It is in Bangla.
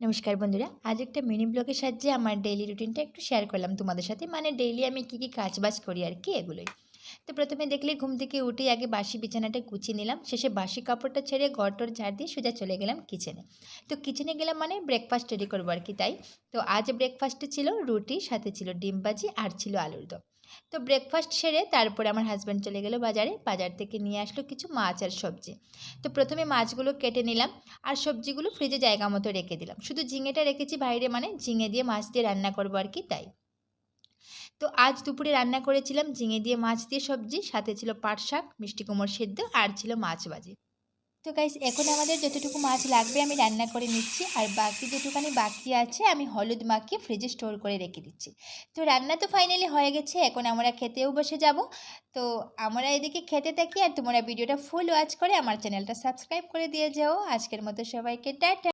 নমস্কার বন্ধুরা, আজ একটা মিনি ব্লগের সাহায্যে আমার ডেইলি রুটিনটা একটু শেয়ার করলাম তোমাদের সাথে। মানে ডেইলি আমি কী কাজবাজ করি আর কি এগুলোই। তো প্রথমে দেখলে ঘুম থেকে উঠেই আগে বাসি বিছানাটা গুছিয়ে নিলাম, শেষে বাসি কাপড়টা ছেড়ে ঘর-টর ঝাড় দিয়ে সোজা চলে গেলাম কিচেনে। তো কিচেনে গেলাম মানে ব্রেকফাস্ট রেডি করবো আর কি, তাই। তো আজ ব্রেকফাস্টে ছিল রুটি, সাথে ছিল ডিম ভাজি আর ছিল আলুর দম। তো ব্রেকফাস্ট সেরে তারপরে আমার হাজব্যান্ড চলে গেল বাজারে, বাজার থেকে নিয়ে আসলো কিছু মাছ আর সবজি। তো প্রথমে মাছগুলো কেটে নিলাম আর সবজিগুলো ফ্রিজে জায়গা মতো রেখে দিলাম। শুধু ঝিঙেটা রেখেছি বাইরে, মানে ঝিঙে দিয়ে মাছ দিয়ে রান্না করবো আর কি, তাই। তো আজ দুপুরে রান্না করেছিলাম ঝিঙে দিয়ে মাছ দিয়ে সবজি, সাথে ছিল পাট শাক, মিষ্টি কুমড়োর সেদ্ধ আর ছিল মাছ ভাজি। তো গাইস, এখন আমাদের যতটুকু মাছ লাগবে আমি রান্না করে নিচ্ছি, আর বাকি যেটুকানি বাকি আছে আমি হলুদ মাখিয়ে ফ্রিজে স্টোর করে রেখে দিচ্ছি। তো রান্না তো ফাইনালি হয়ে গেছে, এখন আমরা খেতেও বসে যাব। তো আমরা এদিকে খেতে থাকি আর তোমরা ভিডিওটা ফুল ওয়াচ করে আমার চ্যানেলটা সাবস্ক্রাইব করে দিয়ে যাও। আজকের মতো সবাইকে টাটা।